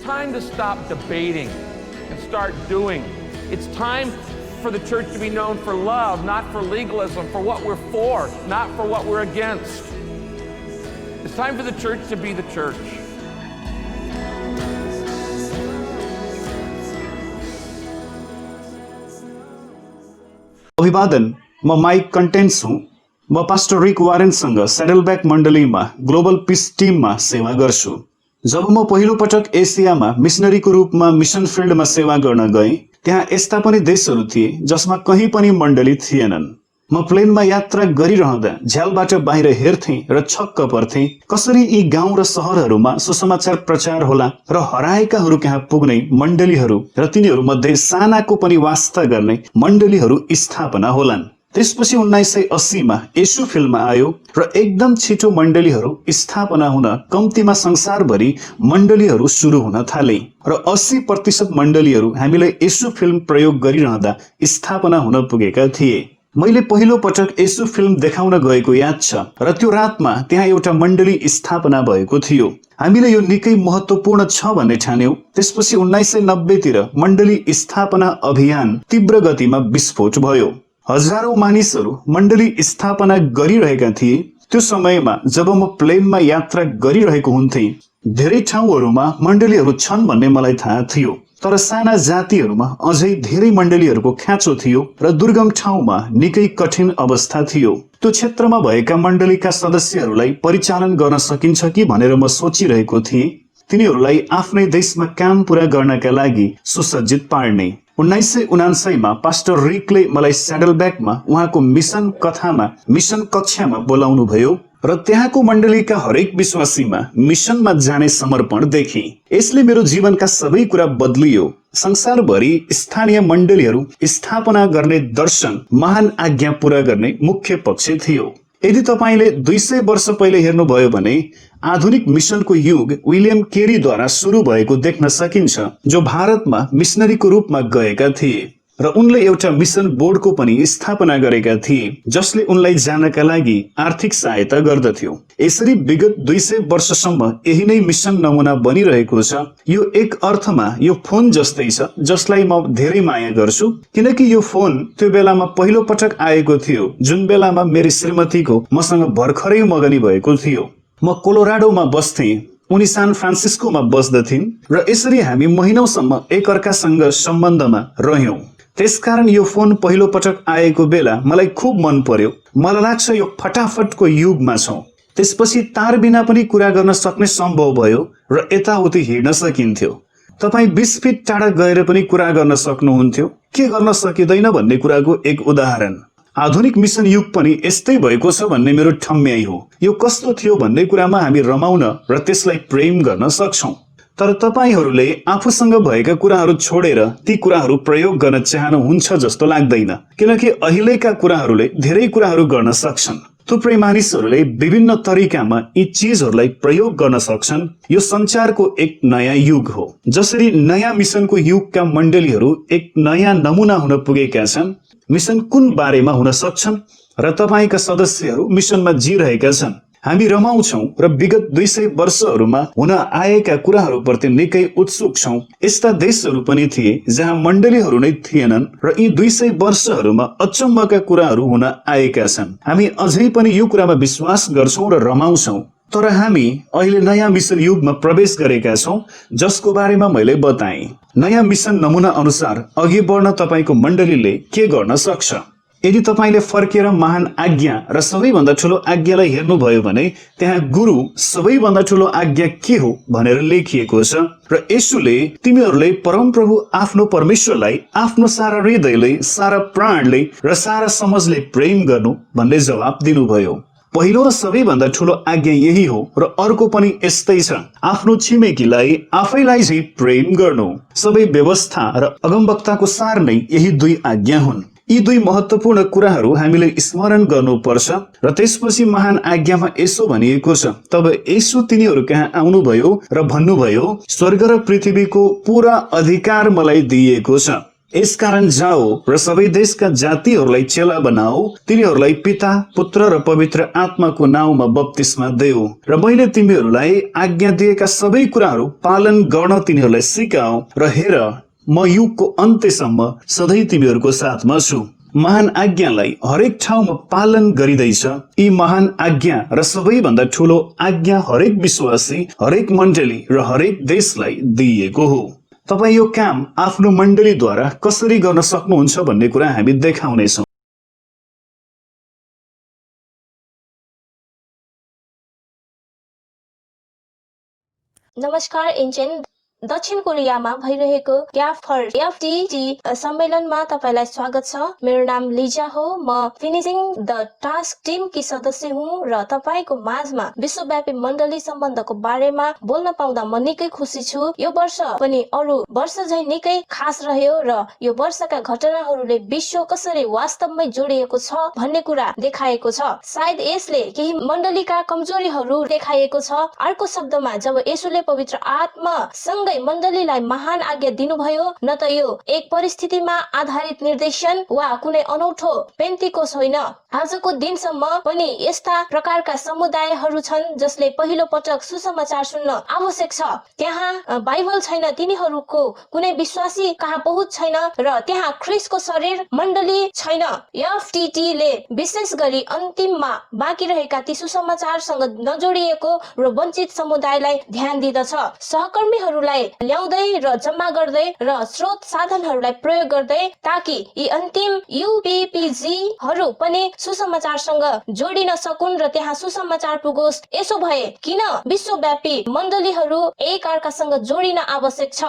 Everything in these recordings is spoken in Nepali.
time to stop debating and start doing. It's time for the church to be known for love, not for legalism, for what we're for, not for what we're against. It's time for the church to be the church. अभिवादन, म माइक कन्टेन्ट्स हुँ। म पास्टर रिक वारेनसँग स्याडलब्याक मण्डलीमा ग्लोबल पिस टिममा सेवा गर्छु। जब म पहिलो पटक एसियामा मिसनरीको रूपमा मिसन फिल्डमा सेवा गर्न गएँ, त्यहाँ यस्ता पनि देशहरू थिए जसमा कहीँ पनि मण्डली थिएनन्। म प्लेनमा यात्रा गरिरहँदा झ्यालबाट बाहिर हेर्थेँ र छक्क पर्थेँ कसरी यी गाउँ र सहरहरूमा सुसमाचार प्रचार होला र हराएकाहरू कहाँ पुग्ने मण्डलीहरू र तिनीहरूमध्ये सानाको पनि वास्ता गर्ने मण्डलीहरू स्थापना होलान्। त्यसपछि 1980 मा येशू फिल्ममा आयो र एकदम छिटो मण्डलीहरू स्थापना हुन, कम्तीमा संसारभरि मण्डलीहरू सुरु हुन थाले र 80% मण्डलीहरू हामीले येशू फिल्म प्रयोग गरिरहँदा स्थापना हुन पुगेका थिए। मैले पहिलो पटक येशू फिल्म देखाउन गएको याद छ र त्यो रातमा त्यहाँ एउटा मण्डली स्थापना भएको थियो। हामीले यो निकै महत्त्वपूर्ण छ भन्ने ठान्यौं। त्यसपछि 1990 तिर मण्डली स्थापना अभियान तीव्र गतिमा विस्फोट भयो। हजारौं मानिसहरू मण्डली स्थापना गरिरहेका थिए। त्यो समयमा जब म प्लेनमा यात्रा गरिरहेको हुन्थे, धेरै ठाउँहरूमा मण्डलीहरू छन् भन्ने मलाई थाहा थियो, तर साना जातिहरूमा अझै धेरै मण्डलीहरूको खाँचो थियो र दुर्गम ठाउँमा निकै कठिन अवस्था थियो। त्यो क्षेत्रमा भएका मण्डलीका सदस्यहरूलाई परिचालन गर्न सकिन्छ कि भनेर म सोचिरहेको थिएँ, तिनीहरूलाई आफ्नै देशमा काम पूरा गर्नका लागि सुसज्जित पार्ने। 1979 मा पास्टर रिकले मलाई स्याडलब्याकमा उहाँको मिसन कथामा मिसन कक्षामा बोलाउनु भयो र त्यहाँको मण्डलीका हरेक विश्वासीमा मिसनमा जाने समर्पण देखे। यसले मेरो जीवनका सबै कुरा बदलियो। संसारभरि स्थानीय मण्डलीहरू स्थापना गर्ने दर्शन महान आज्ञा पूरा गर्ने मुख्य पक्ष थियो। यदि तपाईले 200 वर्ष पहिले हेर्नुभयो भने आधुनिक मिसनको युग विलियम केरीद्वारा सुरु भएको देख्न सकिन्छ, जो भारतमा मिसनरीको रूपमा गएका थिए र उनले एउटा मिसन बोर्डको पनि स्थापना गरेका थिए जसले उनलाई जानका लागि आर्थिक सहायता गर्दथ्यो। यसरी विगत 200 वर्षसम्म यही नै मिसन नमुना बनिरहेको छ। यो एक अर्थमा यो फोन जस्तै छ जसलाई म धेरै माया गर्छु, किनकि यो फोन त्यो बेलामा पहिलो पटक आएको थियो जुन बेलामा मेरी श्रीमतीको मसँग भर्खरै मगनी भएको थियो। म कोलोराडोमा बस्थे, उनी सान फ्रान्सिस्कोमा बस्दथिन् र यसरी हामी महिनौसम्म एकअर्कासँग सम्बन्धमा रह्यौं। त्यसकारण यो फोन पहिलो पटक आएको बेला मलाई खूब मन पर्यो। मलाई लाग्छ यो फटाफटको युगमा छौं। त्यसपछि तार बिना पनि कुरा गर्न सक्ने सम्भव भयो र यताउति हिँड्न सकिन्थ्यो। तपाई 20 फिट टाढा गएर पनि कुरा गर्न सक्नुहुन्थ्यो। के गर्न सकिँदैन भन्ने कुराको एक उदाहरण। आधुनिक मिसन युग पनि यस्तै भएको छ भन्ने मेरो ठम्याइ हो। यो कस्तो थियो भन्ने कुरामा हामी रमाउन र त्यसलाई प्रेम गर्न सक्छौं। तर तपाईहरूले आफूसँग भएका कुराहरू छोडेर ती कुराहरू प्रयोग गर्न चाहनुहुन्छ जस्तो लाग्दैन, किनकि अहिलेका कुराहरूले धेरै कुराहरू गर्न सक्छन्। थुप्रै मानिसहरूले विभिन्न तरिकामा यी चीजहरूलाई प्रयोग गर्न सक्छन्। यो संचारको एक नयाँ युग हो। जसरी नयाँ मिसनको युगका मण्डलीहरू एक नयाँ नमुना हुन पुगेका छन्, मिसन कुन बारेमा हुन सक्छन् र तपाईका सदस्यहरू मिसनमा जिरहेका छन्। हामी रमाउँछौं र विगत 200 वर्षहरूमा हुन आएका कुराहरूप्रति निकै उत्सुक छौं। यस्ता देशहरू पनि थिए जहाँ मण्डलीहरू नै थिएनन् र यी 200 वर्षहरूमा अचम्मका कुराहरू हुन आएका छन्। हामी अझै पनि यो कुरामा विश्वास गर्छौं र रमाउँछौं। तर हामी अहिले नयाँ मिसन युगमा प्रवेश गरेका छौं जसको बारेमा मैले बताएँ। नयाँ मिसन नमुना अनुसार अघि बढ्न तपाईको मण्डलीले के गर्न सक्छ? यदि तपाईले फर्केर महान आज्ञा र सबैभन्दा ठूलो आज्ञालाई हेर्नुभयो भने त्यहाँ गुरु सबैभन्दा ठूलो आज्ञा के हो भनेर लेखिएको छ र येशूले तिमीहरूले परमप्रभु आफ्नो परमेश्वरलाई आफ्नो सारा हृदयले, सारा प्राणले र सारा समझले प्रेम गर्नु भन्ने जवाब दिनुभयो। पहिलो र सबैभन्दा ठूलो आज्ञा यही हो र अर्को पनि यस्तै छ, आफ्नो छिमेकीलाई आफैलाई झै प्रेम गर्नु। सबै व्यवस्था र अगमवक्ताको सार नै यही दुई आज्ञा हुन्। यी दुई महत्त्वपूर्ण कुराहरू हामीले स्मरण गर्नुपर्छ र त्यसपछि महान आज्ञामा यसो भनिएको छ, तब येशू तिनीहरू कहाँ आउनुभयो र भन्नुभयो, स्वर्ग र पृथ्वीको पूरा अधिकार मलाई दिइएको छ। यसकारण जाओ र सबै देशका जातिहरूलाई चेला बनाऊ, तिनीहरूलाई पिता, पुत्र र पवित्र आत्माको नाउँमा बप्तिस्मा देऊ र मैले तिमीहरूलाई आज्ञा दिएका सबै कुराहरू पालन गर्न तिनीहरूलाई सिकाऊ र हेर म युगको अन्त्यसम्म सधैँ तिमीहरूको साथमा छु। महान आज्ञालाई हरेक ठाउँमा पालन गरिँदैछ। यी महान आज्ञा र सबैभन्दा ठूलो आज्ञा हरेक विश्वासी, हरेक मण्डली र हरेक देशलाई दिइएको हो। तपाईँ यो काम आफ्नो मण्डलीद्वारा कसरी गर्न सक्नुहुन्छ भन्ने कुरा हामी देखाउनेछौँ। नमस्कार इन्चेन, दक्षिण कोरियामा भइरहेको क्याफर एफटीटी सम्मेलनमा तपाईलाई स्वागत छ। मेरो नाम लिजा हो। म फिनिशिङ द टास्क टिमकी सदस्य हुँ र तपाईको माझमा विश्वव्यापी मण्डली सम्बन्धको बारेमा बोल्न पाउँदा म निकै खुसी छु। यो वर्ष पनि अरू वर्ष झै निकै खास रह्यो र यो वर्षका घटनाहरूले विश्व कसरी वास्तवमै जोडिएको छ भन्ने कुरा देखाएको छ। सायद यसले केही मण्डलीका कमजोरीहरू देखाएको छ। अर्को शब्दमा, जब येशूले पवित्र आत्मा मण्डलीलाई महान आज्ञा दिनुभयो, न त यो एक परिस्थितिमा आधारित निर्देशन वा कुनै अनौठो पेन्टिकोस होइन। आजको दिनसम्म पनि यस्ता प्रकारका समुदायहरू छन् जसले पहिलो पटक सुसमाचार सुन्न आवश्यक छ। त्यहाँ बाइबल छैन, तिनीहरूको कुनै विश्वासी कहाँ पहुँच छैन र त्यहाँ ख्रिस्टको शरीर मण्डली छैन। एफटीटी ले विशेष गरी अन्तिममा बाँकी रहेका ती सुसमाचारसँग नजोडिएको र वञ्चित समुदायलाई ध्यान दिँदछ। सहकर्मीहरूलाई ल्याउँदै र जम्मा गर्दै र स्रोत साधनहरूलाई प्रयोग गर्दै ताकि यी अन्तिम युपीपीजीहरू पनि सुसमाचारसँग जोडिन सकुन् र त्यहाँ सुसमाचार पुगोस्। यसो भए किन विश्वव्यापी मण्डलीहरू एक अर्कासँग जोडिन आवश्यक छ?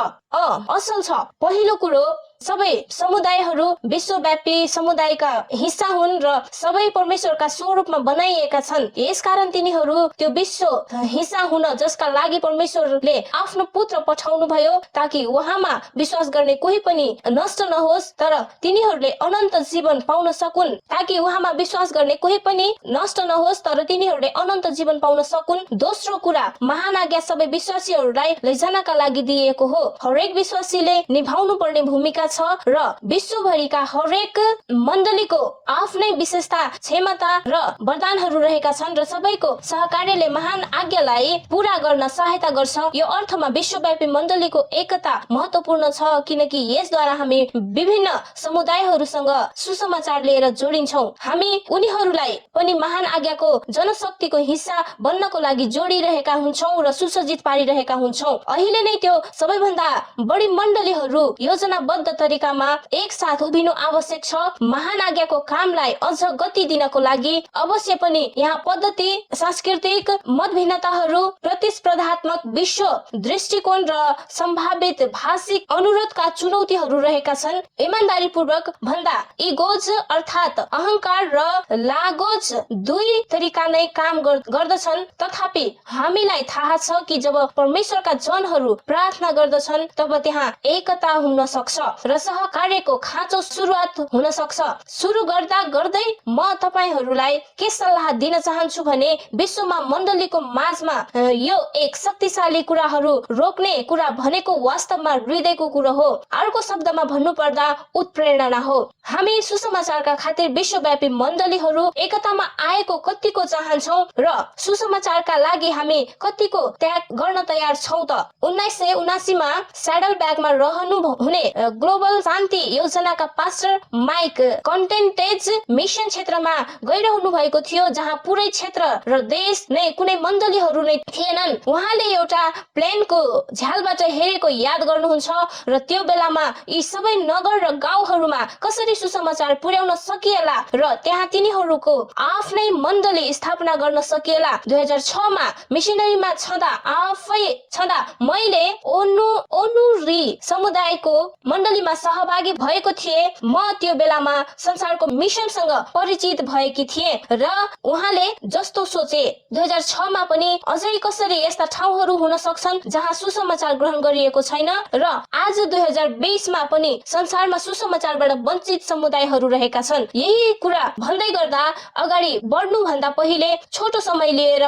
असल छ। पहिलो कुरो, सबै समुदायहरू विश्वव्यापी समुदायका हिस्सा हुन् र सबै परमेश्वरका स्वरूपमा बनाइएका छन्। यसकारण तिनीहरू त्यो विश्व हिस्सा हुन जसका लागि परमेश्वरले आफ्नो पुत्र पठाउनु भयो ताकि उहाँमा विश्वास गर्ने कोही पनि नष्ट नहोस् तर तिनीहरूले अनन्त जीवन पाउन सकुन्। ताकि उहाँमा विश्वास गर्ने कोही पनि नष्ट नहोस् तर तिनीहरूले अनन्त जीवन पाउन सकुन्। दोस्रो कुरा, महान आज्ञा सबै विश्वासीहरूलाई लैजानका लागि दिएको हो। हरेक विश्वासीले निभाउनु पर्ने भूमिका छ र विश्वभरिका हरेक मण्डलीको आफ्नै विशेषता, क्षमता र वरदानहरू रहेका छन् र सबैको सहकार्यले महान आज्ञालाई पूरा गर्न सहायता गर्छ। यो अर्थमा विश्वव्यापी मण्डलीको एकता महत्त्वपूर्ण छ किनकि यसद्वारा हामी विभिन्न समुदायहरूसँग सुसमाचार लिएर जोडिन्छौँ। हामी उनीहरूलाई पनि महान आज्ञाको जनशक्तिको हिस्सा बन्नको लागि जोडिरहेका हुन्छौँ र सुसज्जित पारिरहेका हुन्छौँ। अहिले नै त्यो सबैभन्दा बढी मण्डलीहरू योजनाबद्ध तरिकामा एक साथ उभिनु आवश्यक छ। महान आज्ञाको कामलाई अझ गति दिनको लागि अवश्य पनि यहाँ पद्धति, सांस्कृतिक मतभिन्नताहरू, प्रतिस्पर्धात्मक विश्व दृष्टिकोण र सम्भावित भाषिक अनुरोधका चुनौतीहरू रहेका छन्। इमानदारीपूर्वक भन्दा इगोज अर्थात् अहंकार र लागोज दुई तरिका नै काम गर्दछन्। तथापि हामीलाई थाहा छ कि जब परमेश्वरका जनहरू प्रार्थना गर्दछन् तब त्यहाँ एकता हुन सक्छ र सहकार्यको खाँचो सुरुवात हुन सक्छ। सुरु गर्दा गर्दै म तपाईहरूलाई के सल्लाह दिन चाहन्छु भने विश्वमा मण्डलीको माझमा यो एक शक्तिशाली कुराहरू रोक्ने कुरा भनेको वास्तवमा हृदयको कुरो हो। अर्को शब्दमा भन्नुपर्दा उत्प्रेरणा हो। हामी सुसमाचारका खातिर विश्वव्यापी मण्डलीहरू एकतामा आएको कतिको चाहन्छौँ र सुसमाचारका लागि हामी कतिको त्याग गर्न तयार छौँ त। 1979 मा स्याडलब्यागमा रहनु हुने ग्लोबल शान्ति योजनाका पास्टर माइक कन्टेन्टेज मिसन क्षेत्रमा गइरहनु भएको थियो जहाँ पुरै क्षेत्र र देश नै कुनै मण्डलीहरू नै थिएनन्। उहाँले एउटा प्लेनको झ्यालबाट हेरेको याद गर्नुहुन्छ र त्यो बेलामा यी सबै नगर र गाउँहरूमा कसरी सुसमाचार पुर्याउन सकिएला र त्यहाँ तिनीहरूको आफ्नै मण्डली स्थापना गर्न सकिएला। 2006 मा मिसनरीमा छँदा मैले ओनुरी समुदायको मण्डलीमा सहभागी भएको थिएँ। म त्यो बेलामा संसारको मिसनसँग परिचित भएकी थिएँ र उहाँले जस्तो सोचे 2006 मा पनि अझै कसरी यस्ता ठाउँहरू हुन सक्छन् जहाँ सुसमाचार ग्रहण गरिएको छैन र आज 2020 मा पनि संसारमा सुसमाचारबाट वञ्चित समुदायहरू रहेका छन्। यही कुरा भन्दै गर्दा अगाडि बढ्नु भन्दा पहिले छोटो समय लिएर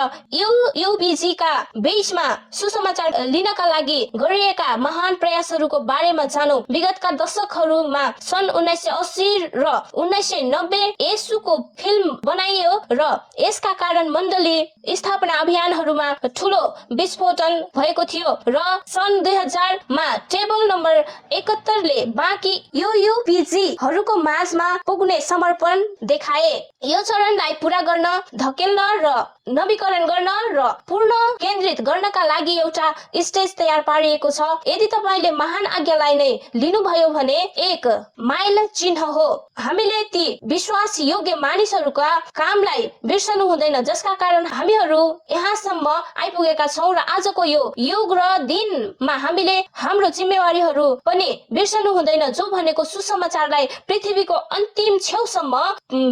युबीजी का बीचमा सुसमाचार लिनका लागि गरिएका महान प्रयास प्रयासहरूको बारेमा जानौं। विगतका दशकहरूमा सन् 1980 र 1990 येशूको फिल्म बनाइयो र यसका कारण मण्डली स्थापना अभियानहरूमा ठूलो विस्फोटन भएको थियो र सन् 2000 मा टेबल नम्बर 71 ले बाँकी UUPG-हरूको माझमा पुग्ने समर्पण देखाए। यो चरणलाई पूरा गर्न, धकेल्न र नवीकरण गर्न र पूर्ण केन्द्रित गर्नका लागि एउटा स्टेज तयार पारिएको छ। यदि तपाईले महान आज्ञालाई नै लिनुभयो भने एक माइल चिन्ह हो। हामीले ती विश्वास योग्य मानिसहरूका कामलाई बिर्सनु हुँदैन जसका कारण हामीहरू यहाँसम्म आइपुगेका छौं र आजको यो युग र दिनमा हामीले हाम्रो जिम्मेवारीहरू पनि बिर्सनु हुँदैन, जो भनेको सुसमाचारलाई पृथ्वीको अन्तिम छेउसम्म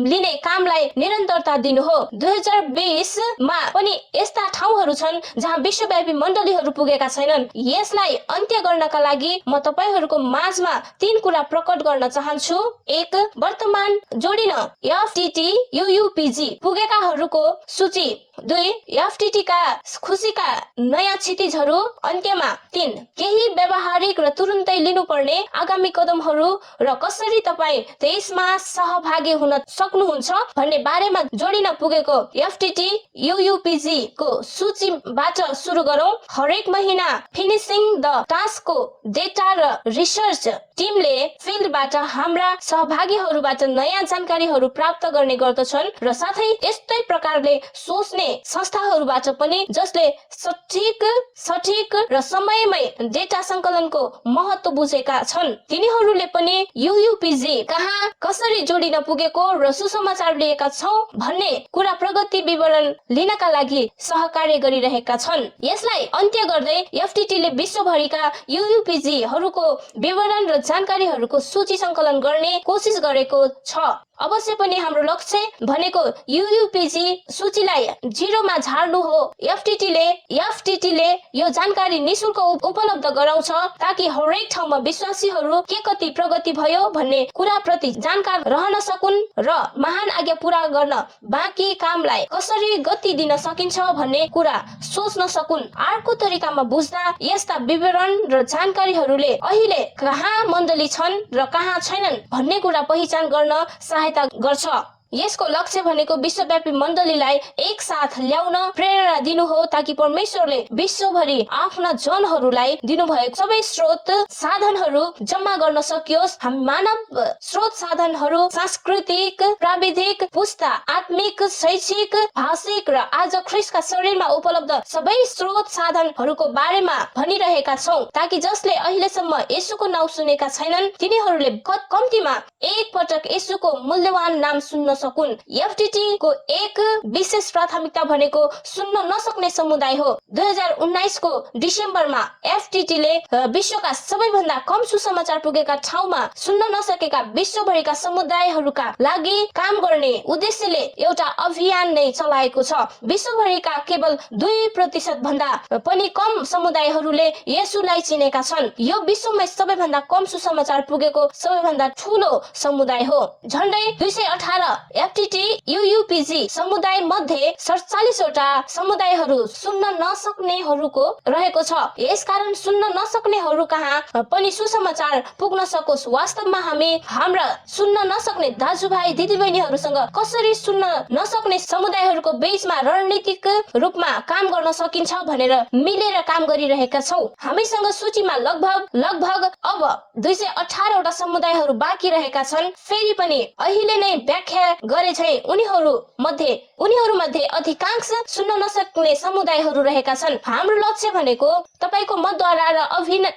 लिने कामलाई निरन्तरता दिनु हो। 2020 मा पनि यस्ता ठाउँहरू छन् जहाँ विश्वव्यापी मण्डलीहरू पुगेका छैनन्। यसलाई अन्त्य गर्नका लागि म तपाईहरूको माझमा 3 कुरा प्रकट गर्न चाहन्छु। 1. वर्तमान जोडिन FTT UUPG पुगेकाहरूको सूची। 2. FTT का खुसीका नयाँ क्षितिजहरू अन्त्यमा। 3. केही व्यावहारिक र तुरुन्तै लिनुपर्ने आगामी कदमहरू र कसरी तपाईँ त्यसमा सहभागी हुन सक्नुहुन्छ भन्ने बारेमा जोडिन पुगेको FTT UUPG को सूचीबाट सुरु गरौँ। हरेक महिना फिनिसिङ द टास्कको डेटा र रिसर्च टिमले फिल्डबाट हाम्रा सहभागीहरूबाट नयाँ जानकारीहरू प्राप्त गर्ने गर्दछन् र साथै यस्तै प्रकारले सोच्ने संस्थाहरूबाट पनि जसले सठिक र समयमै डेटा संकलनको महत्त्व बुझेका छन्। तिनीहरूले पनि UUPG कहाँ कसरी जोडिन पुगेको र सुसमाचार लिएका छौं भन्ने कुरा प्रगति विवरण लिनका लागि सहकार्य गरिरहेका छन्। यसलाई अन्त्य गर्दै FTT ले विश्वभरिका UUPG-हरूको विवरण र जानकारीहरूको सूची संकलन गर्ने कोसिस गरेको छ। अवश्य पनि हाम्रो लक्ष्य भनेको UUPG सूचीलाई 0 मा झार्नु हो। FTT ले यो जानकारी निशुल्क उपलब्ध गराउँछ ताकि हरेक ठाउँमा विश्वासीहरू के कति प्रगति भयो भन्ने कुरा प्रति जानकार रहन सकुन् र महान आज्ञा पूरा गर्न बाँकी कामलाई कसरी गति दिन सकिन्छ भन्ने कुरा सोच्न सकुन्। अर्को तरिकामा बुझ्दा यस्ता विवरण र जानकारीहरूले अहिले कहाँ मण्डली छन् र कहाँ छैनन् भन्ने कुरा पहिचान गर्न सहायता गर्छ। यसको लक्ष्य भनेको विश्वव्यापी मण्डलीलाई एक साथ ल्याउन प्रेरणा दिनु हो ताकि परमेश्वरले विश्वभरि आफ्ना जनहरूलाई दिनुभएको सबै स्रोत साधनहरू जम्मा गर्न सकियोस्। हामी मानव स्रोत साधनहरू सांस्कृतिक, प्राविधिक, पुस्ता, आत्मिक, शैक्षिक, भाषिक र आज ख्रिस्टका शरीरमा उपलब्ध सबै स्रोत साधनहरूको बारेमा भनिरहेका छौं ताकि जसले अहिलेसम्म येशूको नाउँ सुनेका छैनन् तिनीहरूले कम्तीमा एक पटक येशूको मूल्यवान नाम सुन्न सकुन्। FTT को एक विशेष प्राथमिकता भनेको सुन्न नसक्ने समुदाय हो। 2019 को डिसेम्बरमा FTT ले विश्वका सबैभन्दा कम सुसमाचार पुगेका ठाउँमा सुन्न नसकेका विश्वभरिका समुदायहरूका लागि काम गर्ने उद्देश्यले एउटा अभियान नै चलाएको छ। विश्वभरिका केवल 2% भन्दा पनि कम समुदायहरूले येशूलाई चिनेका छन्। यो विश्वमै सबैभन्दा कम सुसमाचार पुगेको सबैभन्दा ठूलो समुदाय हो। झन्डै 218 FTT UUPG समुदाय मध्ये 47 वटा समुदायहरू सुन्न नसक्नेहरूको रहेको छ। यसकारण सुन्न नसक्नेहरू कहाँ पनि सुसमाचार पुग्न सकोस्। वास्तवमा हामी हाम्रा सुन्न नसक्ने दाजुभाइ दिदीबहिनीहरूसँग कसरी सुन्न नसक्ने समुदायहरूको बीचमा रणनीतिक रूपमा काम गर्न सकिन्छ भनेर मिलेर काम गरिरहेका छौं। हामीसँग सूचीमा लगभग अब 218 वटा समुदायहरू बाँकी रहेका छन्। फेरि पनि अहिले नै व्याख्या गरे झै उनीहरू मध्ये अधिकांश सुन्न नसक्ने समुदायहरू रहेका छन्। हाम्रो लक्ष्य भनेको तपाईको मतद्वारा र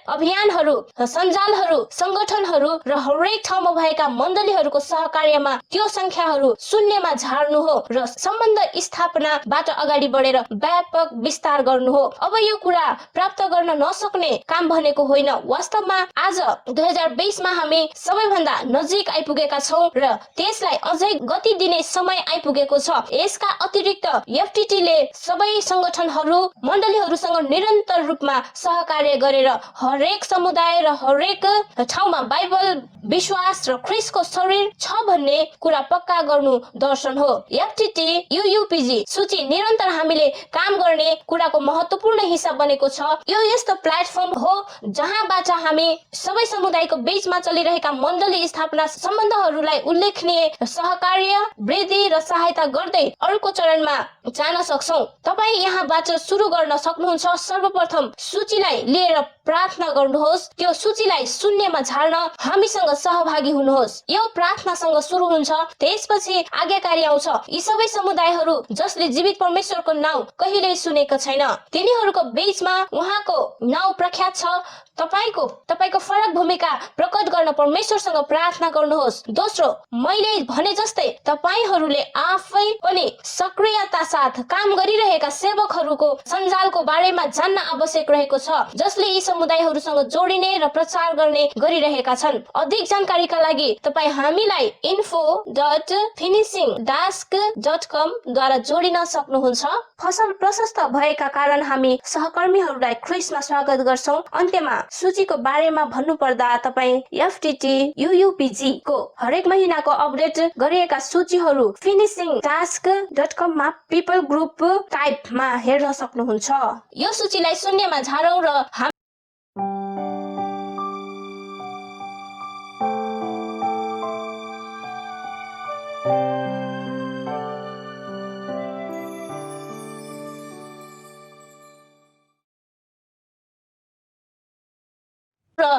अभियानहरू, सञ्जालहरू, संगठनहरू र हरेक ठाउँमा भएका मण्डलीहरूको सहकार्यमा त्यो संख्याहरू शून्यमा झार्नु हो र सम्बन्ध स्थापनाबाट अगाडि बढेर व्यापक विस्तार गर्नु हो। अब यो कुरा प्राप्त गर्न नसक्ने काम भनेको होइन। वास्तवमा आज 2020 मा हामी सबैभन्दा नजिक आइपुगेका छौं र त्यसलाई अझै गति दिने समय आइपुगेको छ। यसका अतिरिक्त एफटीटीले सबै संगठनहरू मण्डलीहरूसँग निरन्तर रूपमा सहकार्य गरेर हरेक समुदाय र हरेक ठाउँमा बाइबल विश्वास र ख्रीष्टको शरीर छ भन्ने कुरा पक्का गर्नु दर्शन हो। एफटीटी यूयूपीजी सूची निरन्तर हामीले काम गर्ने कुराको महत्त्वपूर्ण हिस्सा बनेको छ। यो यस्तो प्लेटफर्म हो जहाँबाट हामी सबै समुदायको बीचमा चलिरहेका मण्डली स्थापना सम्बन्धहरूलाई उल्लेखनीय सहकार्य वृद्धि र सहायता गर्दै अर्को चरणमा जान सक्छौं। तपाईँ यहाँबाट सुरु गर्न सक्नुहुन्छ। सर्वप्रथम सूचीलाई लिएर प्रार्थना गर्नुहोस्। त्यो सूचीलाई शून्यमा झार्न हामीसँग सहभागी हुनुहोस्। यो प्रार्थनासँग सुरु हुन्छ, त्यसपछि आज्ञाकारी आउँछ। यी सबै समुदायहरू जसले जीवित परमेश्वरको नाउँ कहिल्यै सुनेको छैन, तिनीहरूको बीचमा उहाँको नाउँ प्रख्यात छ। तपाईको फरक भूमिका प्रकट गर्न परमेश्वरसँग प्रार्थना गर्नुहोस्। दोस्रो, मैले भने जस्तै तपाईहरूले आफै पनि सक्रियता साथ काम गरिरहेका सेवकहरूको सञ्जालको बारेमा जान्न आवश्यक रहेको छ, जसले यी समुदायहरूसँग जोडिने र प्रचार गर्ने गरिरहेका छन्। अधिक जानकारीका लागि तपाईँ हामीलाई info.finishingtask.com द्वारा जोडिन सक्नुहुन्छ। फसल प्रशस्त भएका कारण हामी सहकर्मीहरूलाई ख्रीष्टमा स्वागत गर्छौं। अन्त्यमा सूचीको बारेमा भन्नुपर्दा तपाईँ एफटीटी यूयूपीजी को हरेक महिनाको अपडेट गरिएका सूचीहरू finishingtask.com मा पिपल ग्रुप टाइपमा हेर्न सक्नुहुन्छ। यो सूचीलाई शून्यमा झारौं र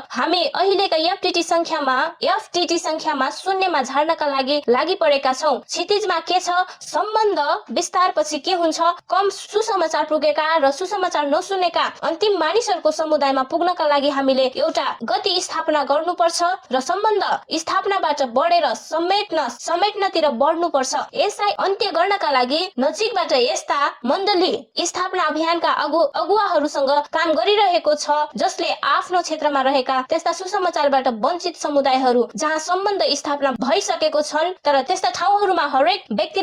हामी अहिलेका एफटीटी संख्यामा शून्यमा झार्नका लागि परेका छौं। क्षितिजमा के छ? सम्बन्ध विस्तार पछि के हुन्छ? कम सुसमाचार पुगेका र सुसमाचार नसुनेका अन्तिम मानिसहरूको समुदायमा पुग्नका लागि हामीले एउटा गति स्थापना गर्नुपर्छ र सम्बन्ध स्थापनाबाट बढेर समेट्नतिर बढ्नुपर्छ। यसलाई अन्त्य गर्नका लागि नजिकबाट यस्ता मण्डली स्थापना अभियानका अगुवाहरूसँग काम गरिरहेको छ, जसले आफ्नो क्षेत्रमा रहेका त्यस्ता सुसमाचारबाट वञ्चित समुदायहरू जहाँ सम्बन्ध स्थापना भइसकेको छन् तर त्यस्ता ठाउँहरूमा हरेक व्यक्ति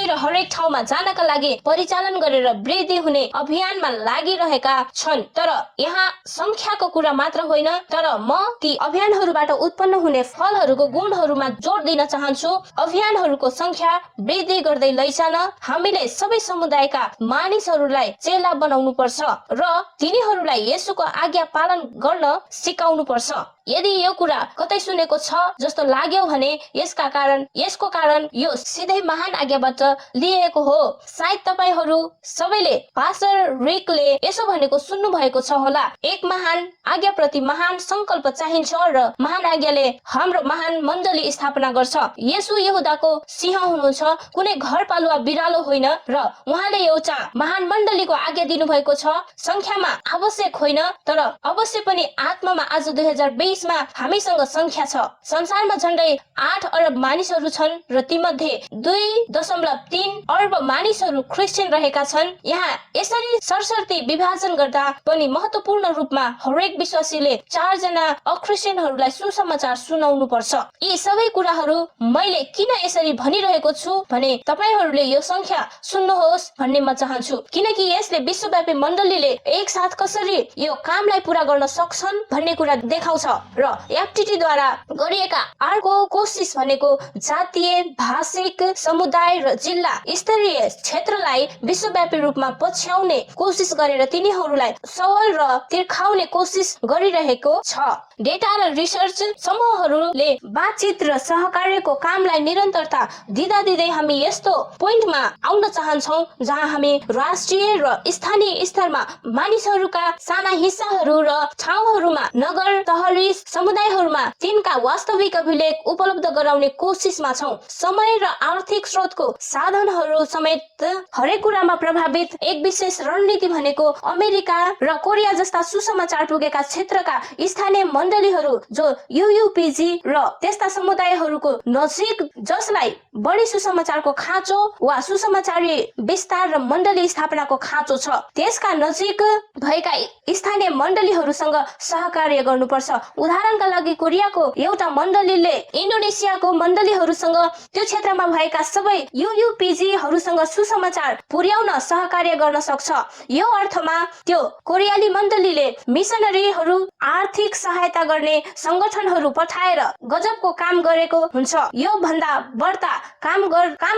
र हरेक ठाउँमा जानका लागि परिचालन गरेर वृद्धि हुने अभियानमा लागिरहेका छन्। तर यहाँ संख्याको कुरा मात्र होइन, तर म ती अभियानहरूबाट उत्पन्न हुने फलहरूको गुणहरूमा जोड दिन चाहन्छु। अभियानहरूको संख्या वृद्धि गर्दै लैजान हामीले सबै समुदायका मानिसहरूलाई चेला बनाउनु पर्छ र तिनीहरूलाई येशूको आज्ञा पालन गर्न सिकाउनु पर्छ। यदि यो कुरा कतै सुनेको छ जस्तो लाग्यो भने यसको कारण यो सिधै महान आज्ञाबाट लिएको हो। सायद तपाईहरू सबैले पास्टर रिकले यसो भनेको सुन्नु भएको छ होला, एक महान आज्ञाप्रति महान संकल्प चाहिन्छ र महान आज्ञाले हाम्रो महान मण्डली स्थापना गर्छ। येशू यहुदाको सिंह हुनुहुन्छ, कुनै घरपालुवा बिरालो होइन र उहाँले एउटा महान मण्डलीको आज्ञा दिनुभएको छ। संख्यामा आवश्यक होइन तर अवश्य पनि आत्मामा आज 2020 मा हामीसँग संख्या छ। संसारमा झन्डै 8 अरब मानिसहरू छन् र तीमध्ये 2.3 अर्ब मानिसहरू क्रिस्चियन रहेका छन्। यहाँ यसरी सरसर्ती विभाजन गर्दा पनि महत्त्वपूर्ण रूपमा हरेक विश्वासीले 4 जना अक्रिस्चियनहरूलाई सुसमाचार सुनाउनु पर्छ। यी सबै कुराहरू मैले किन यसरी भनिरहेको छु भने तपाईहरूले यो संख्या सुन्नुहोस् भन्ने म चाहन्छु, किनकि यसले विश्वव्यापी मण्डलीले एक साथ कसरी यो कामलाई पूरा गर्न सक्छन् भन्ने कुरा देखाउँछ। र एफटीटी द्वारा गरिएका अर्को कोसिस भनेको जातीय, भाषिक, समुदाय र जिल्ला स्तरीय क्षेत्रलाई विश्वव्यापी रूपमा पछ्याउने कोसिस गरेर तिनीहरूलाई सवाल र तिर्खाउने कोसिस गरिरहेको छ। डेटा र रिसर्च समूहहरूले बातचित र सहकार्यको कामलाई निरन्तरता दिँदै हामी यस्तो पोइन्टमा आउन चाहन्छौँ जहाँ हामी राष्ट्रिय र स्थानीय स्तरमा मानिसहरूका साना हिस्साहरू र ठाउँहरूमा नगर तहरी समुदायहरूमा तिनका वास्तविक अभिलेख उपलब्ध गराउने कोसिसमा छौं। समय र आर्थिक स्रोतको साधनहरू समेत हरेक कुरामा प्रभावित एक विशेष रणनीति भनेको अमेरिका र कोरिया जस्ता सुसमाचार पुगेका क्षेत्रका स्थानीय मण्डलीहरू जो यूयूपीजी र त्यस्ता समुदायहरूको नजिक जसलाई बढी सुसमाचारको खाँचो वा सुसमाचारी विस्तार र मण्डली स्थापनाको खाँचो छ, त्यसका नजिक भएका स्थानीय मण्डलीहरू मण्डलीहरूसँग सहकार्य गर्नुपर्छ। उदाहरणका लागि कोरियाको एउटा मण्डलीले इन्डोनेसियाको मण्डलीहरूसँग त्यो क्षेत्रमा भएका सबै युयुपिजीहरूसँग सुसमाचार पुर्याउन सहकार्य गर्न सक्छ। यो अर्थमा त्यो कोरियाली मण्डलीले मिसनरीहरू आर्थिक सहायता गर्ने संगठनहरू पठाएर गजबको काम गरेको हुन्छ। यो भन्दा बढ्ता काम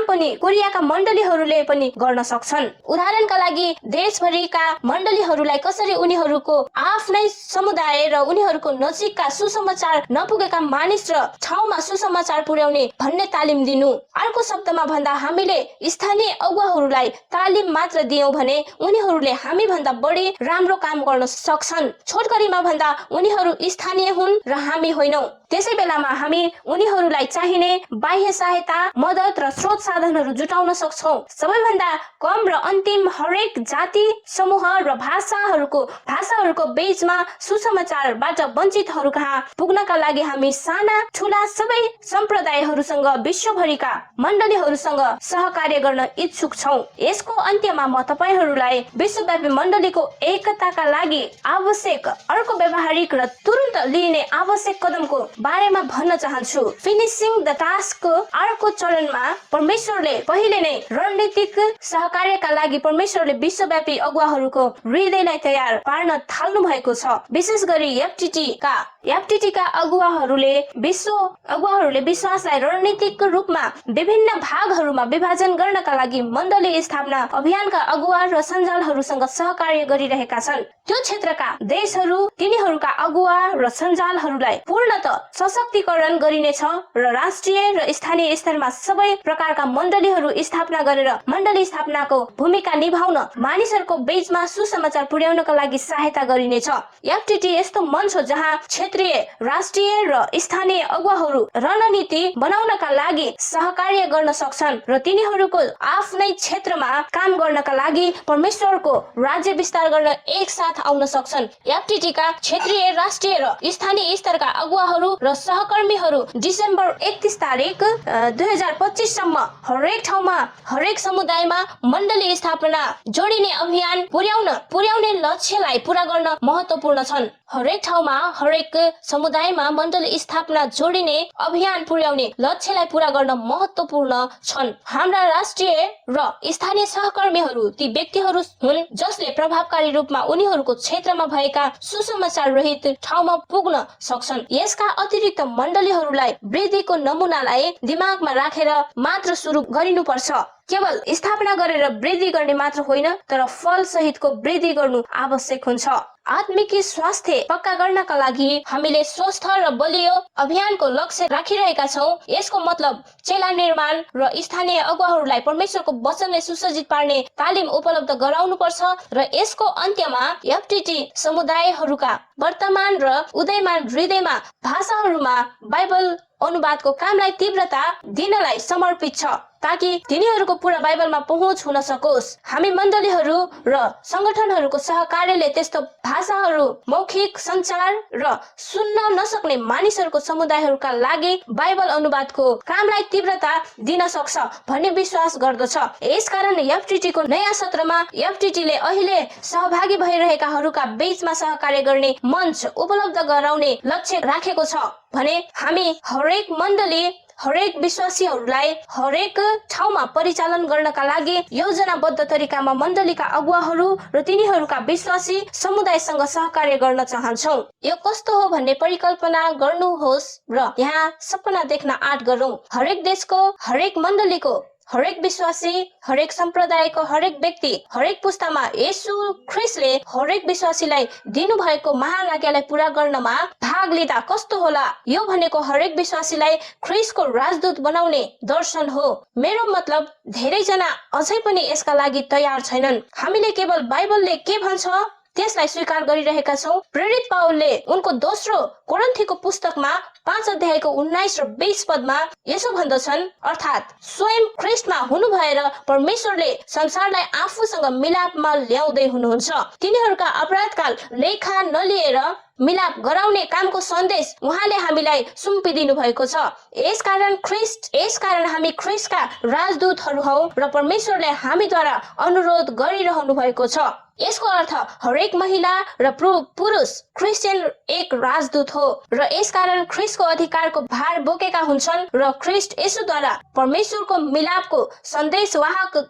पनि कोरियाका मण्डलीहरूले पनि गर्न सक्छन्। उदाहरणका लागि देशभरिका मण्डलीहरूलाई कसरी उनीहरूको आफ्नै समुदाय र उनीहरूको नजिकका सुसमाचार नपुगेका मानिस र ठाउँमा सुसमाचार पुर्याउने भन्ने तालिम दिनु। अर्को शब्दमा भन्दा हामीले स्थानीय अगुवाहरूलाई तालिम मात्र दियौं भने उनीहरूले हामी भन्दा बढी राम्रो काम गर्न सक्छन्। छोटकरीमा भन्दा उनीहरू स्थानीय हुन् र हामी होइनौं। त्यसै बेलामा हामी उनीहरूलाई चाहिने बाह्य सहायता, मद्दत र स्रोत साधनहरू जुटाउन सक्छौं। सबैभन्दा कम र अन्तिम हरेक जाति, समूह र भाषाहरूको बीचमा सुसमाचारबाट वञ्चितहरू कहाँ पुग्नका लागि हामी साना ठूला सबै सम्प्रदायहरूसँग विश्वभरिका मण्डलीहरूसँग सहकार्य गर्न इच्छुक छौं। यसको अन्त्यमा म तपाईहरूलाई विश्वव्यापी मण्डलीको एकताका लागि आवश्यक अर्को व्यावहारिक र तुरुन्त लिइने आवश्यक कदमको बारेमा भन्न चाहन्छु। फिनिशिङ द टास्कको अर्को चरणमा परमेश्वरले पहिले नै रणनीतिक सहकार्यका लागि परमेश्वरले विश्वव्यापी अगुवाहरूको हृदयलाई तयार पार्न थाल्नु भएको छ। विशेष गरी एफटीटी का अगुवाहरूले विश्वासलाई रणनीतिक रूपमा विभिन्न भागहरूमा विभाजन गर्नका लागि मण्डली स्थापना अभियानका अगुवा र सञ्जालहरूसँग सहकार्य गरिरहेका छन्। त्यो क्षेत्रका देशहरू तिनीहरूका अगुवा र सञ्जालहरूलाई पूर्णतः सशक्तिकरण गरिनेछ र राष्ट्रिय र स्थानीय स्तरमा सबै प्रकारका मण्डलीहरू स्थापना गरेर मण्डली स्थापनाको भूमिका निभाउन मानिसहरूको बीचमा सुसमाचार पुर्याउनका लागि सहायता गरिनेछ। एफटीटी यस्तो मञ्च हो जहाँ क्षेत्रीय, राष्ट्रिय र स्थानीय अगुवाहरू रणनीति बनाउनका लागि सहकार्य गर्न सक्छन् र तिनीहरूको आफ्नै क्षेत्रमा काम गर्नका लागि परमेश्वरको राज्य विस्तार गर्न एकसाथ आउन सक्छन्। एफटीटी का क्षेत्रीय, राष्ट्रिय र स्थानीय स्तरका अगुवाहरू र सहकर्मीहरू डिसेम्बर 31 तारिक 2025 सम्म हरेक ठाउँमा, हरेक समुदायमा मण्डली स्थापना जोडिने अभियान पुर्याउने लक्ष्यलाई पूरा गर्न महत्त्वपूर्ण छन्। हरेक ठाउँमा, हरेक समुदायमा मण्डली स्थापना जोडिने अभियान पुर्याउने लक्ष्यलाई पूरा गर्न महत्त्वपूर्ण छन्। हाम्रा राष्ट्रिय र स्थानीय सहकर्मीहरू ती व्यक्तिहरू हुन् जसले प्रभावकारी रूपमा उनीहरूको क्षेत्रमा भएका सुसमाचार रहित ठाउँमा पुग्न सक्छन्। यसका अतिरिक्त मण्डलीहरूलाई वृद्धिको नमुनालाई दिमागमा राखेर मात्र सुरु गरिनुपर्छ। केवल स्थापना गरेर वृद्धि गर्ने मात्र होइन, तर फल सहितको वृद्धि गर्नु आवश्यक हुन्छ। आत्मिक स्वास्थ्य पक्का गर्नका लागि हामीले स्वस्थ र बलियो अभियानको लक्ष्य राखिरहेका छौं। यसको मतलब चेला निर्माण र स्थानीय अगुवाहरूलाई परमेश्वरको वचनले सुसज्जित पार्ने तालिम उपलब्ध गराउनुपर्छ र यसको अन्त्यमा एफटीटी समुदायहरूका वर्तमान र उदयमान हृदयमा भाषाहरूमा बाइबल अनुवादको कामलाई तीव्रता दिनलाई समर्पित छ ताकि तिनीहरूको पूरा बाइबलमा पहुँच हुन सकोस्। हामी मण्डलीहरू र संगठनहरूको सहकार्यले त्यस्तो भाषाहरू, मौखिक सञ्चार र सुन्न नसक्ने मानिसहरूको समुदायहरूका लागि बाइबल अनुवादको कामलाई तीव्रता दिन सक्छ भन्ने विश्वास गर्दछ। यसकारण एफटीटीको नयाँ सत्रमा एफटीटीले अहिले सहभागी भइरहेकाहरूका बीचमा सहकार्य गर्ने मञ्च उपलब्ध गराउने लक्ष्य राखेको छ भने हामी हरेक मण्डली, हरेक विश्वासीहरूलाई हरेक ठाउँमा परिचालन गर्नका लागि योजनाबद्ध तरिकामा मण्डलीका अगुवाहरू र तिनीहरूका विश्वासी समुदायसँग सहकार्य गर्न चाहन्छौँ। यो कस्तो हो भन्ने परिकल्पना गर्नुहोस् र यहाँ सपना देख्न आँट गरौँ। हरेक देशको, हरेक मण्डलीको, हरेक विश्वासी, हरेक सम्प्रदायको हरेक व्यक्ति, हरेक पुस्तामा येशू ख्रीष्टले हरेक विश्वासीलाई दिनुभएको महान आज्ञालाई पूरा गर्नमा भाग लिँदा कस्तो होला। यो भनेको हरेक विश्वासीलाई ख्रीष्टको राजदूत बनाउने दर्शन हो। मेरो मतलब धेरैजना अझै पनि यसका लागि तयार छैनन्। हामीले केवल बाइबलले के भन्छ त्यसलाई स्वीकार गरिरहेका छौं। प्रेरित पाउलले उनको दोस्रो कोरिन्थीको पुस्तकमा 5 अध्यायको 19 र 20 पदमा यसो भन्दछन्, अर्थात् स्वयं ख्रीष्टमा हुनु भएर परमेश्वरले संसारलाई आफूसँग मिलापमा ल्याउँदै हुनुहुन्छ। तिनीहरूका अपराधका लेखा नलिएर मिलाप गराउने कामको सन्देश उहाँले हामीलाई सुम्पिदिनु भएको छ। यसकारण हामी ख्रीष्टका राजदूतहरू हौ र परमेश्वरले हामीद्वारा अनुरोध गरिरहनु भएको छ। यसको अर्थ हरेक महिला र पुरुष क्रिस्चियन एक राजदूत हो र यसकारण ख्रीष्टको अधिकारको भार बोकेका हुन्छन् र ख्रीष्ट येशूद्वारा परमेश्वरको मिलापको सन्देशवाहकको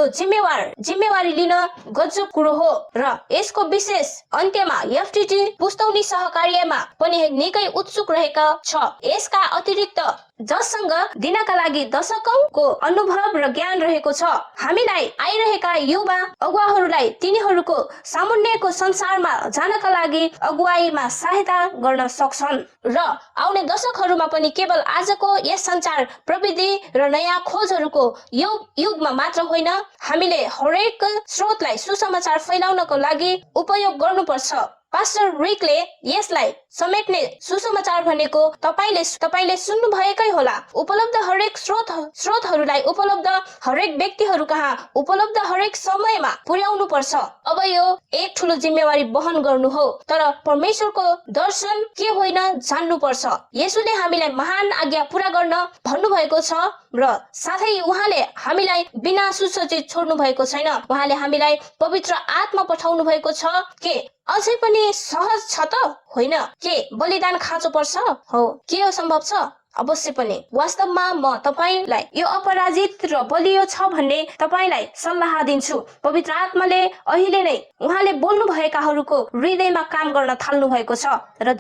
जिम्मेवारी लिन गजब कुरो हो र यसको विशेष अन्त्यमा एफटीटी पुस्तौनी सहकार्यमा पनि निकै उत्सुक रहेका छ। यसका अतिरिक्त जससँग दिनका लागि दशकौंको अनुभव र ज्ञान रहेको छ, हामीलाई आइरहेका युवा अगुवाहरूलाई तिनीहरूको सामुन्नेको संसारमा जानका लागि अगुवाईमा सहायता गर्न सक्छन् र आउने दशकहरूमा पनि केवल आजको यस संचार प्रविधि र नयाँ खोजहरूको युगमा मात्र होइन, हामीले हरेक स्रोतलाई सुसमाचार फैलाउनको लागि उपयोग गर्नुपर्छ। पास्टर रिकले यसलाई समेट्ने सुसमाचार भनेको तपाईले सुन्नु भएकै होला। उपलब्ध हरेक स्रोतहरूलाई उपलब्ध हरेक व्यक्तिहरू कहाँ उपलब्ध हरेक समयमा पुर्याउनु पर्छ। अब यो एक ठूलो जिम्मेवारी वहन गर्नु हो, तर परमेश्वरको दर्शन के होइन जान्नु पर्छ। येशूले हामीलाई महान आज्ञा पूरा गर्न भन्नु भएको छ र साथै उहाँले हामीलाई बिना सुसज्जित छोड्नु भएको छैन। उहाँले हामीलाई पवित्र आत्मा पठाउनु भएको छ। के अझै पनि सहज छ त? होइन। के बलिदान खाँचो पर्छ? हो। के यो सम्भव छ? अवश्य पनि। वास्तवमा म तपाईलाई यो अपराजित र बलियो छ भन्ने तपाईलाई सल्लाह दिन्छु। पवित्र आत्माले अहिले नै उहाँले बोल्नु भएकाहरूको हृदयमा काम गर्न थाल्नु भएको छ र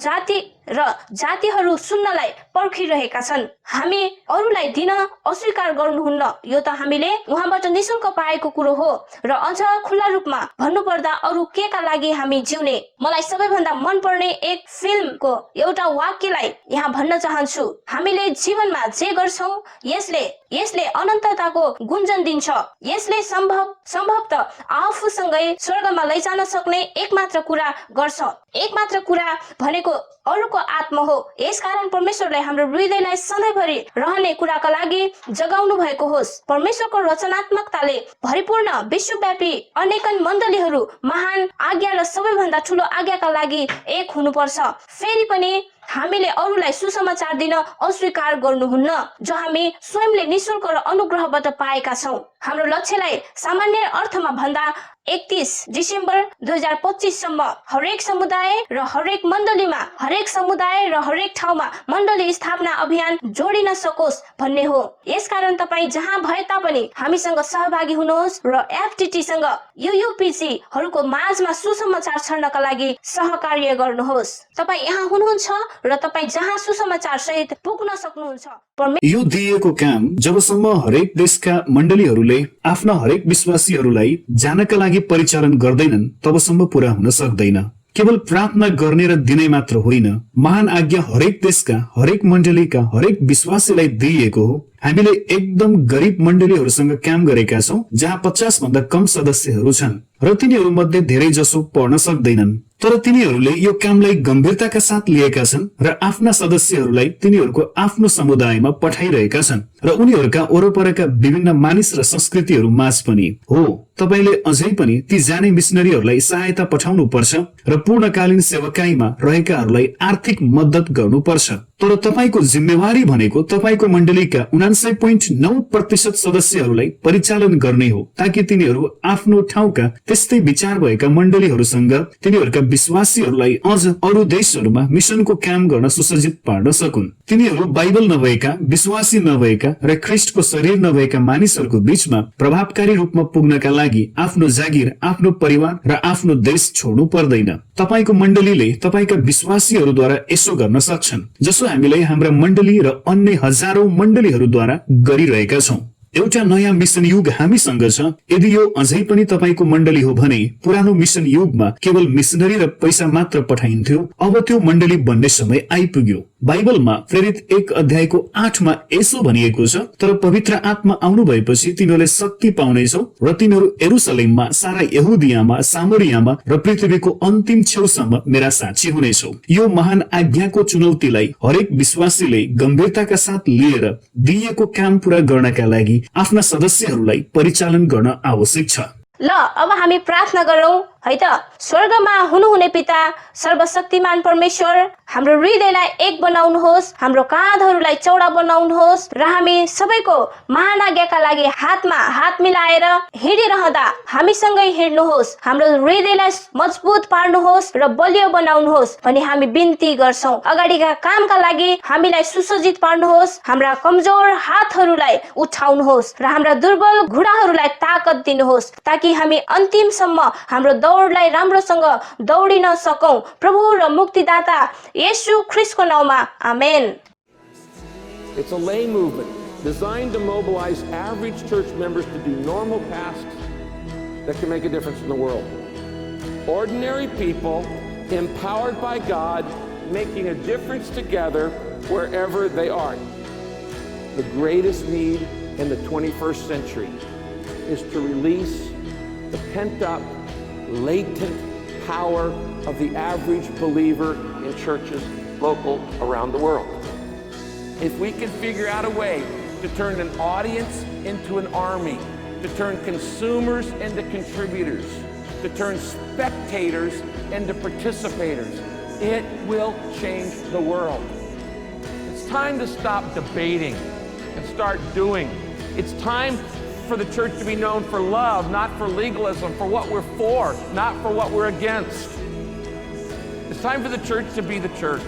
जातिहरू सुन्नलाई पर्खिरहेका छन्। हामी अरूलाई दिन अस्वीकार गर्नुहुन्न, यो त हामीले उहाँबाट निशुल्क पाएको कुरो हो। र अझ खुल्ला रूपमा भन्नुपर्दा अरू के का लागि हामी जिउने। मलाई सबैभन्दा मनपर्ने एक फिल्मको एउटा वाक्यलाई यहाँ भन्न चाहन्छु। हामीले जीवनमा जे गर्छौं यसले अनन्तताको गुन्जन दिन्छ। यसले सम्भवतः आफूसँगै स्वर्गमा लैजान सक्ने एकमात्र कुरा गर्छ। एकमात्र कुरा भनेको अरूको आत्मा हो। यसकारण परमेश्वरले हाम्रो हृदयलाई सधैँभरि रहने कुराका लागि जगाउनु भएको होस्। परमेश्वरको रचनात्मकताले भरिपूर्ण विश्वव्यापी अनेकन मण्डलीहरू महान आज्ञा र सबैभन्दा ठूलो आज्ञाका लागि एक हुनुपर्छ। फेरि पनि हामीले अरूलाई सुसमाचार दिन अस्वीकार गर्नुहुन्न, जो हामी स्वयंले निशुल्क र अनुग्रहबाट पाएका छौं। हाम्रो लक्ष्यलाई सामान्य अर्थमा भन्दा 31 डिसेम्बर 2025 सम्म हरेक समुदाय र हरेक मण्डलीमा हरेक समुदाय र हरेक ठाउँमा मण्डली स्थापना अभियान जोडिन सकोस् भन्ने हो। यसकारण तपाईँ जहाँ भए तापनि हामीसँग सहभागी हुनुहोस् र एफटीटी सँग युयुपीसी हरूको माझमा सुसमाचार छर्नका लागि सहकार्य गर्नुहोस्। तपाईँ यहाँ हुनुहुन्छ र तपाईँ जहाँ सुसमाचार सहित पुग्न सक्नुहुन्छ। यो दिएको काम जबसम्म हरेक देशका मण्डलीहरूले आफ्ना हरेक विश्वासीहरूलाई जानका लागि परिचालन गर्दैनन् तबसम्म पूरा हुन सक्दैन। केवल प्रार्थना गर्ने र दिने मात्र होइन, महान आज्ञा हरेक देशका हरेक मण्डलीका हरेक विश्वासीलाई दिइएको हो। हामीले एकदम गरिब मण्डलीहरूसँग काम गरेका छौं जहाँ 50 भन्दा कम सदस्यहरू छन् र तिनीहरू मध्ये धेरै जसो पढ्न सक्दैनन्, तर तिनीहरूले यो कामलाई गम्भीरताका साथ लिएका छन् र आफ्ना सदस्यहरूलाई तिनीहरूको आफ्नो समुदायमा पठाइरहेका छन् र उनीहरूका वरपरका विभिन्न मानिस र संस्कृतिहरू माझ पनि हो। तपाईले अझै पनि ती जाने मिशनरीहरूलाई सहायता पठाउनु पर्छ र पूर्णकालीन सेवकाईमा रहेकाहरूलाई आर्थिक मद्दत गर्नुपर्छ। तर तपाईको जिम्मेवारी भनेको तपाईको मण्डलीका 99.9% सदस्यहरूलाई परिचालन गर्ने हो, ताकि तिनीहरू आफ्नो ठाउँका त्यस्तै विचार भएका मण्डलीहरूसँग तिनीहरूका विश्वासीहरूलाई अझ अरू देशहरूमा मिशनको काम गर्न सुसज्जित पार्न सकुन्। तिनीहरू बाइबल नभएका, विश्वासी नभएका र ख्रीष्टको शरीर नभएका मानिसहरूको बीचमा प्रभावकारी रूपमा पुग्नका लागि आफ्नो जागिर, आफ्नो परिवार र आफ्नो देश छोड्नु पर्दैन। तपाईको मण्डलीले तपाईका विश्वासीहरूद्वारा यसो गर्न सक्छन् जसो हामीले हाम्रा मण्डली र अन्य हजारौं मण्डलीहरूद्वारा गरिरहेका छौं। एउटा नयाँ मिशन युग हामीसँग छ। यदि यो अझै पनि तपाईको मण्डली हो भने पुरानो मिशन युगमा केवल मिशनरी र पैसा मात्र पठाइन्थ्यो। अब त्यो मण्डली बन्ने समय आइपुग्यो। बाइबलमा प्रेरित 1:8 यसो भनिएको छ, तर पवित्र आत्मा आउनु भएपछि तिमीहरूले शक्ति पाउनेछौ र तिमीहरू यरुशलेममा, सारा यहुदियामा, सामरियामा र पृथ्वीको अन्तिम छेउसम्म मेरा साक्षी हुनेछौ। यो महान आज्ञाको चुनौतीलाई हरेक विश्वासीले गम्भीरताका साथ लिएर दिएको काम पूरा गर्नका लागि आफ्ना सदस्यहरूलाई परिचालन गर्न आवश्यक छ। ल अब हामी प्रार्थना गरौँ है त स्वर्गमा हुनुहुने पिता सर्वशक्तिमान परमेश्वर हाम्रो हृदयलाई एक बनाउनुहोस्, हाम्रो काँधहरूलाई चौडा बनाउनुहोस् र हामी सबैको महान आज्ञाका लागि हातमा हात मिलाएर हिँडिरहँदा हामीसँगै हिँड्नुहोस्, हाम्रो हृदयलाई मजबुत पार्नुहोस् र बलियो बनाउनुहोस् भनी हामी बिन्ती गर्छौं। अगाडिका कामका लागि हामीलाई सुसज्जित पार्नुहोस्, हाम्रा कमजोर हातहरूलाई उठाउनुहोस् र हाम्रा दुर्बल घुँडाहरूलाई ताकत दिनुहोस् ताकि हामी अन्तिमसम्म हाम्रो दौडलाई राम्रोसँग दौडिन सकौं। प्रभु र मुक्तिदाता येशू ख्रीष्टको नाउँमा आमेन। It's a lay movement designed to mobilize average church members to do normal tasks that can make a difference in the world. Ordinary people empowered by God, making a difference together wherever they are. The greatest need in the 21st century is to release the pent-up, latent power of the average believer in churches local around the world. If we can figure out a way to turn an audience into an army, to turn consumers into contributors, to turn spectators into participators, it will change the world. It's time to stop debating and start doing. It's time for the church to be known for love, not for legalism, for what we're for, not for what we're against. It's time for the church to be the church.